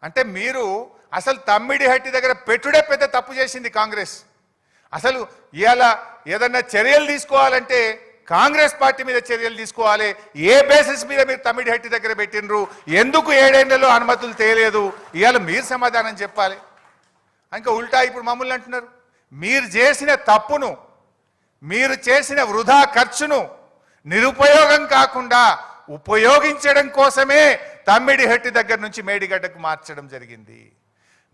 అంటే మీరు అసలు తమ్మిడిహట్టి దగ్గర పెట్టుడే పెద్ద తప్పు చేసింది కాంగ్రెస్. అసలు ఇవాళ ఏదన్నా చర్యలు తీసుకోవాలంటే కాంగ్రెస్ పార్టీ మీద చర్యలు తీసుకోవాలి. ఏ బేసిస్ మీద మీరు తమ్మిడిహట్టి దగ్గర పెట్టినరు, ఎందుకు 7 ఏళ్లలో అనుమతులు తేలేదు, ఇవాళ మీరు సమాధానం చెప్పాలి. ఇంకా ఉల్టా ఇప్పుడు మమ్మల్ని అంటున్నారు. మీరు చేసిన తప్పును, మీరు చేసిన వృధా ఖర్చును నిరుపయోగం కాకుండా ఉపయోగించడం కోసమే తమ్మిడిహట్టి దగ్గర నుంచి మేడిగడ్డకు మార్చడం జరిగింది.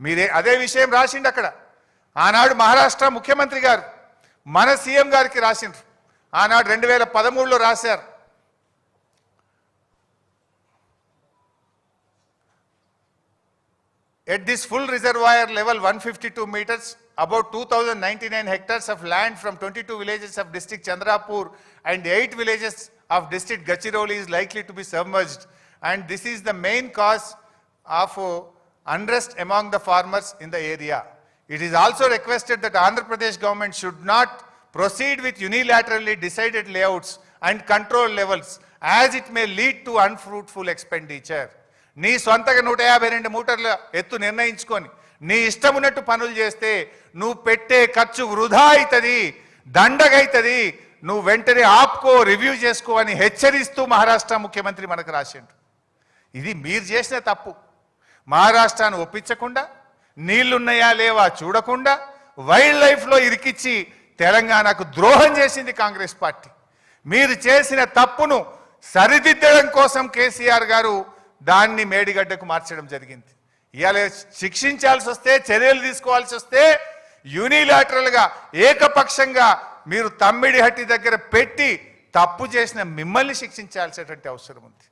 మీరే అదే విషయం రాసిండు అక్కడ. ఆనాడు మహారాష్ట్ర ముఖ్యమంత్రి గారు మన సీఎం గారికి రాసిండ్రు. ఆనాడు 2013లో రాశారు. At this full reservoir level 152 meters, about 2099 hectares of land from 22 villages of district Chandrapur and 8 villages of district Gachiroli is likely to be submerged, and this is the main cause of unrest among the farmers in the area. It is also requested that Andhra Pradesh government should not proceed with unilaterally decided layouts and control levels, as it may lead to unfruitful expenditure. నీ సొంతగా 152 మీటర్ల ఎత్తు నిర్ణయించుకొని నీ ఇష్టం ఉన్నట్టు పనులు చేస్తే నువ్వు పెట్టే ఖర్చు వృధా అవుతుంది, దండగైతుంది. నువ్వు వెంటనే ఆపుకో, రివ్యూ చేసుకో అని హెచ్చరిస్తూ మహారాష్ట్ర ముఖ్యమంత్రి మనకు రాసిండు. ఇది మీరు చేసిన తప్పు. మహారాష్ట్రను ఒప్పించకుండా, నీళ్లున్నాయా లేవా చూడకుండా, వైల్డ్ లైఫ్లో ఇరికిచ్చి తెలంగాణకు ద్రోహం చేసింది కాంగ్రెస్ పార్టీ. మీరు చేసిన తప్పును సరిదిద్దడం కోసం కేసీఆర్ గారు దాన్ని మేడిగడ్డకు మార్చడం జరిగింది. ఇవాళ శిక్షించాల్సి వస్తే, చర్యలు తీసుకోవాల్సి వస్తే యూనిలాటరల్గా ఏకపక్షంగా మీరు తమ్మిడిహట్టి దగ్గర పెట్టి తప్పు చేసిన మిమ్మల్ని శిక్షించాల్సినటువంటి అవసరం ఉంది.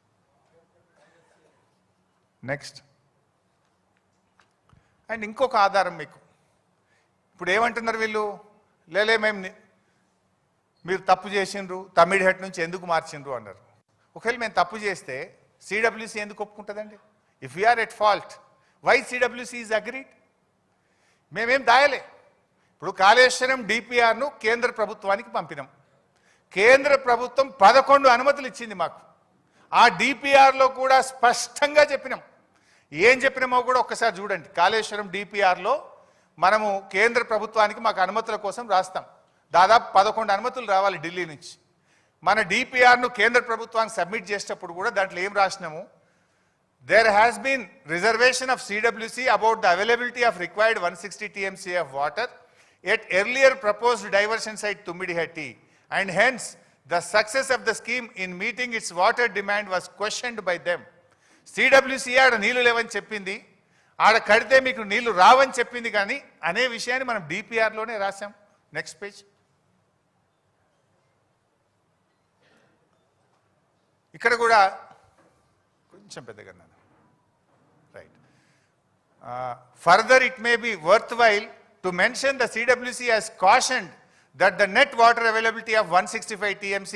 నెక్స్ట్ అండ్ ఇంకొక ఆధారం మీకు. ఇప్పుడు ఏమంటున్నారు వీళ్ళు, లేలే మీరు తప్పు చేసిండ్రు, తమ్మిడిహట్టి నుంచి ఎందుకు మార్చిండ్రు అన్నారు. ఒకవేళ మేము తప్పు చేస్తే సిడబ్ల్యూసీ ఎందుకు ఒప్పుకుంటుందండి? If we are at fault, why CWC is agreed? మేమేం దాయలే. ఇప్పుడు కాళేశ్వరం డిపిఆర్ను కేంద్ర ప్రభుత్వానికి పంపినాం. కేంద్ర ప్రభుత్వం 11 అనుమతులు ఇచ్చింది మాకు. ఆ డిపిఆర్లో కూడా స్పష్టంగా చెప్పినాం. ఏం చెప్పినామో కూడా ఒక్కసారి చూడండి. కాళేశ్వరం డిపిఆర్లో మనము కేంద్ర ప్రభుత్వానికి మాకు అనుమతుల కోసం రాస్తాం. దాదాపు 11 అనుమతులు రావాలి ఢిల్లీ నుంచి. మన డిపిఆర్ను కేంద్ర ప్రభుత్వానికి సబ్మిట్ చేసేటప్పుడు కూడా దాంట్లో ఏం రాసినాము, there has been reservation of CWC about the availability of required 160 TMC of water at earlier proposed diversion site Tummidihatti, and hence the success of the scheme in meeting its water demand was questioned by them. CWC ఆడ నీళ్లు లేవని చెప్పింది, ఆడ కడితే మీకు నీళ్లు రావని చెప్పింది, కానీ అనే విషయాన్ని మనం డిపిఆర్లోనే రాసాం. Next page. ఇక్కడ కూడా కొంచెం పెద్దగా right. Further it may be worth while to mention the CWC has cautioned that the net water availability of 165 TMC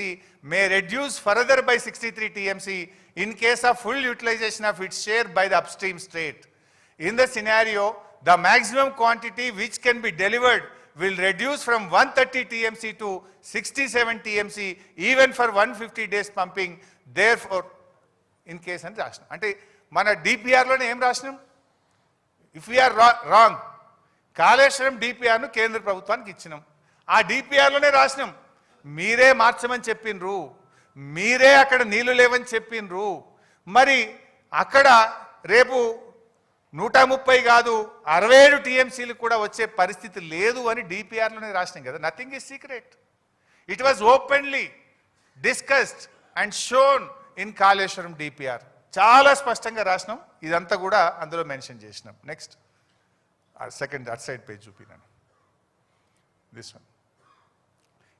may reduce further by 63 TMC in case of full utilization of its share by the upstream state. In the scenario, the maximum quantity which can be delivered will reduce from 130 TMC to 67 TMC even for 150 days pumping. Therefore, in case అని రాసినాం. అంటే మన డిపిఆర్లోనే ఏం రాసినాం, if we are wrong, Kaleshwaram డిపిఆర్ను కేంద్ర ప్రభుత్వానికి ఇచ్చినాం. ఆ డిపిఆర్లోనే రాసినాం మీరే మార్చమని చెప్పిండ్రు, మీరే అక్కడ నీళ్లు లేవని చెప్పిండ్రు. మరి అక్కడ రేపు 130 కాదు 67 TMCలు కూడా వచ్చే పరిస్థితి లేదు అని డిపిఆర్లోనే రాసినాం కదా. Nothing is secret. It was openly discussed and shown in Kaleshwaram DPR. చాలా స్పష్టంగా రాసినాం. ఇదంతా కూడా అందులో మెన్షన్ చేసినాం. Next second at side page చూపినాను, దిస్ వన్.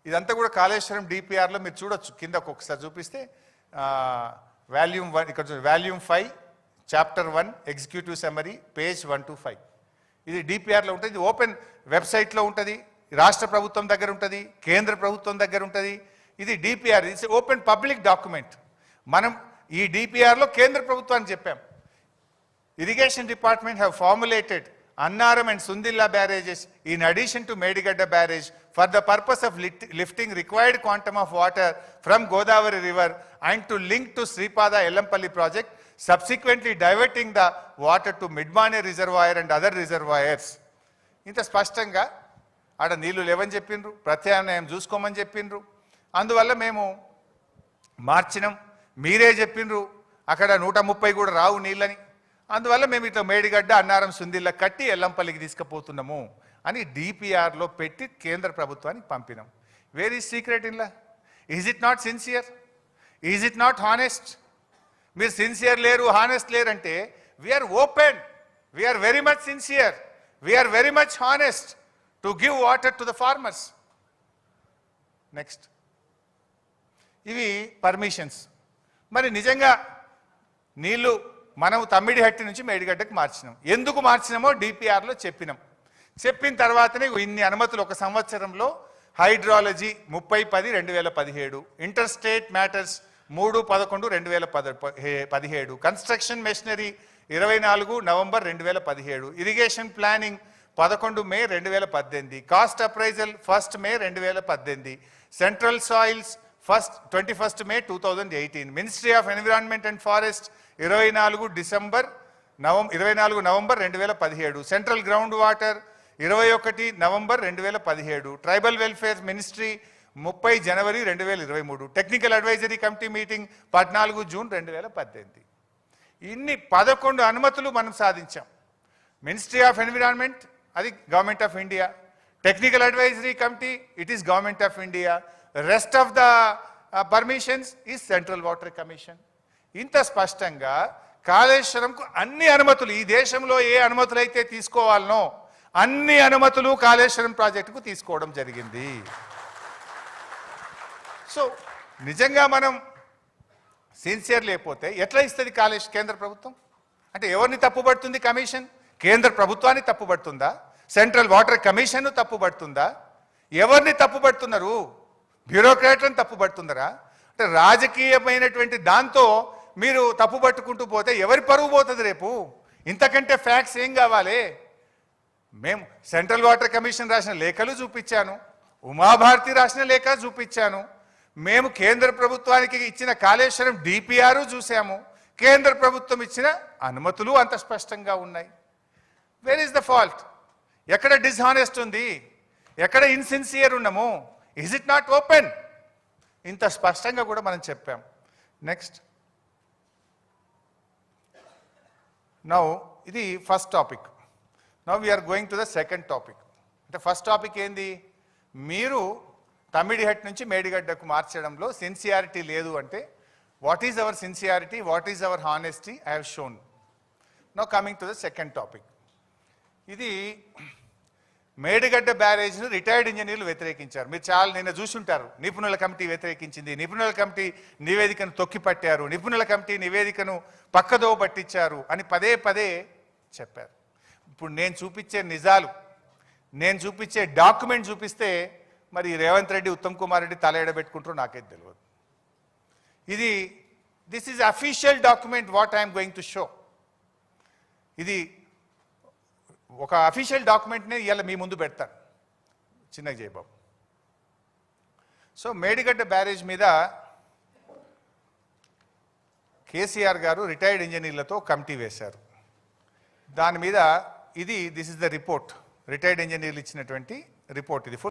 ఇదంతా కూడా కాళేశ్వరం డిపిఆర్లో మీరు చూడొచ్చు. కింద ఒక్కొక్కసారి చూపిస్తే వాల్యూమ్ 1, ఇక్కడ volume 5 chapter 1 executive summary page 1 to 5. ఇది డిపిఆర్లో ఉంటుంది. ఇది ఓపెన్ వెబ్సైట్లో ఉంటుంది. రాష్ట్ర ప్రభుత్వం దగ్గర ఉంటుంది, కేంద్ర ప్రభుత్వం దగ్గర ఉంటుంది. ఇది DPR, it's open public document. మనం ఈ డిపిఆర్లో కేంద్ర ప్రభుత్వానికి చెప్పాం, irrigation department have formulated Annaram and Sundilla barrages in addition to Medigadda barrage for the purpose of lifting required quantum of water from Godavari river and to link to Sripada Ellampalli project. subsequently diverting the water to Midmane reservoir and other reservoirs. ఇంత స్పష్టంగా ఆడ నీళ్లు లేవని చెప్పిండ్రు, ప్రత్యామ్నాయం చూసుకోమని చెప్పిండ్రు. అందువల్ల మేము మార్చినాం. మీరే చెప్పిండ్రు అక్కడ 130 కూడా రావు నీళ్ళని. అందువల్ల మేము ఇట్లా మేడిగడ్డ అన్నారం సుందిల్ల కట్టి ఎల్లంపల్లికి తీసుకుపోతున్నాము అని డిపిఆర్లో పెట్టి కేంద్ర ప్రభుత్వానికి పంపినాం. వేర్ ఈజ్ సీక్రెట్ ఇన్లా? Is it not sincere? Is it not honest? మీరు సిన్సియర్ లేరు, హానెస్ట్ లేరంటే we are open, we are very much sincere, we are very much honest to give water to the farmers. Next, ఇవి పర్మిషన్స్. మరి నిజంగా నీళ్లు మనం తమ్మిడిహట్టి నుంచి మేడిగడ్డకు మార్చినాం. ఎందుకు మార్చినామో డిపిఆర్లో చెప్పినాం. చెప్పిన తర్వాతనే ఇన్ని అనుమతులు ఒక సంవత్సరంలో hydrology 30/10/2017, inter state matters 3/11/2017, construction machinery 24 November 2017, irrigation planning 11 May 2018, cost appraisal 1 May 2018, central soils 21 May 2018, ministry of environment and forest 24 November 2017, central ground water 21 November 2017, tribal welfare ministry 30 January 2023, technical advisory committee meeting 14 June 2018. ఇన్ని 11 అనుమతులు మనం సాధించాం. Ministry of environment అది government of India, technical advisory committee it is government of India, rest of the permissions is central water commission. ఇంత స్పష్టంగా కాళేశ్వరంకు అన్ని అనుమతులు, ఈ దేశంలో ఏ అనుమతులు అయితే తీసుకోవాలనో అన్ని అనుమతులు కాళేశ్వరం ప్రాజెక్టుకు తీసుకోవడం జరిగింది. సో నిజంగా మనం సిన్సియర్ లేకపోతే ఎట్లా ఇస్తుంది కేంద్ర ప్రభుత్వం? అంటే ఎవరిని తప్పుపడుతుంది కమిషన్? కేంద్ర ప్రభుత్వాన్ని తప్పుపడుతుందా? సెంట్రల్ వాటర్ కమిషన్ను తప్పుపడుతుందా? ఎవరిని తప్పుపడుతున్నారు? బ్యూరోక్రాట్లను తప్పుపడుతున్నారా? అంటే రాజకీయమైనటువంటి దాంతో మీరు తప్పుపట్టుకుంటూ పోతే ఎవరి పరువు పోతుంది రేపు? ఇంతకంటే ఫ్యాక్ట్స్ ఏం కావాలి? మేము సెంట్రల్ వాటర్ కమిషన్ రాసిన లేఖలు చూపించాను, ఉమాభారతి రాసిన లేఖ చూపించాను, మేము కేంద్ర ప్రభుత్వానికి ఇచ్చిన కాళేశ్వరం డిపిఆర్ చూసాము, కేంద్ర ప్రభుత్వం ఇచ్చిన అనుమతులు అంత స్పష్టంగా ఉన్నాయి. Where is the fault? ఎక్కడ డిస్హానెస్ట్ ఉంది? ఎక్కడ ఇన్సిన్సియర్ ఉన్నాము? Is it not open? ఇంత స్పష్టంగా కూడా మనం చెప్పాం. నెక్స్ట్, నౌ ఇది first topic. Now we are going to the second topic. అంటే ఫస్ట్ టాపిక్ ఏంది? మీరు తమ్మిడిహట్ నుంచి మేడిగడ్డకు మార్చడంలో సిన్సియారిటీ లేదు అంటే what is our sincerity, what is our honesty? I have shown. Now coming to the second topic. ఇది మేడిగడ్డ బ్యారేజ్ను రిటైర్డ్ ఇంజనీర్లు వ్యతిరేకించారు. మీరు చాలా నిన్న చూసుంటారు. నిపుణుల కమిటీ వ్యతిరేకించింది, నిపుణుల కమిటీ నివేదికను తొక్కిపట్టారు, నిపుణుల కమిటీ నివేదికను పక్కదో పట్టించారు అని పదే పదే చెప్పారు. ఇప్పుడు నేను చూపించే నిజాలు, నేను చూపించే డాక్యుమెంట్ చూపిస్తే మరి రేవంత్ రెడ్డి, ఉత్తమ్ కుమార్ రెడ్డి తల ఎడబెట్టుకుంటారో నాకైతే తెలియదు. ఇది this is official document what I'm going to show. ఇది ఒక అఫీషియల్ డాక్యుమెంట్నే ఇవాళ మీ ముందు పెడతాను. చిన్నగా జయబాబు. సో మేడిగడ్డ బ్యారేజ్ మీద కేసీఆర్ గారు రిటైర్డ్ ఇంజనీర్లతో కమిటీ వేశారు. దాని మీద this is the report, retired ఇంజనీర్లు ఇచ్చినటువంటి రిపోర్ట్ ఇది.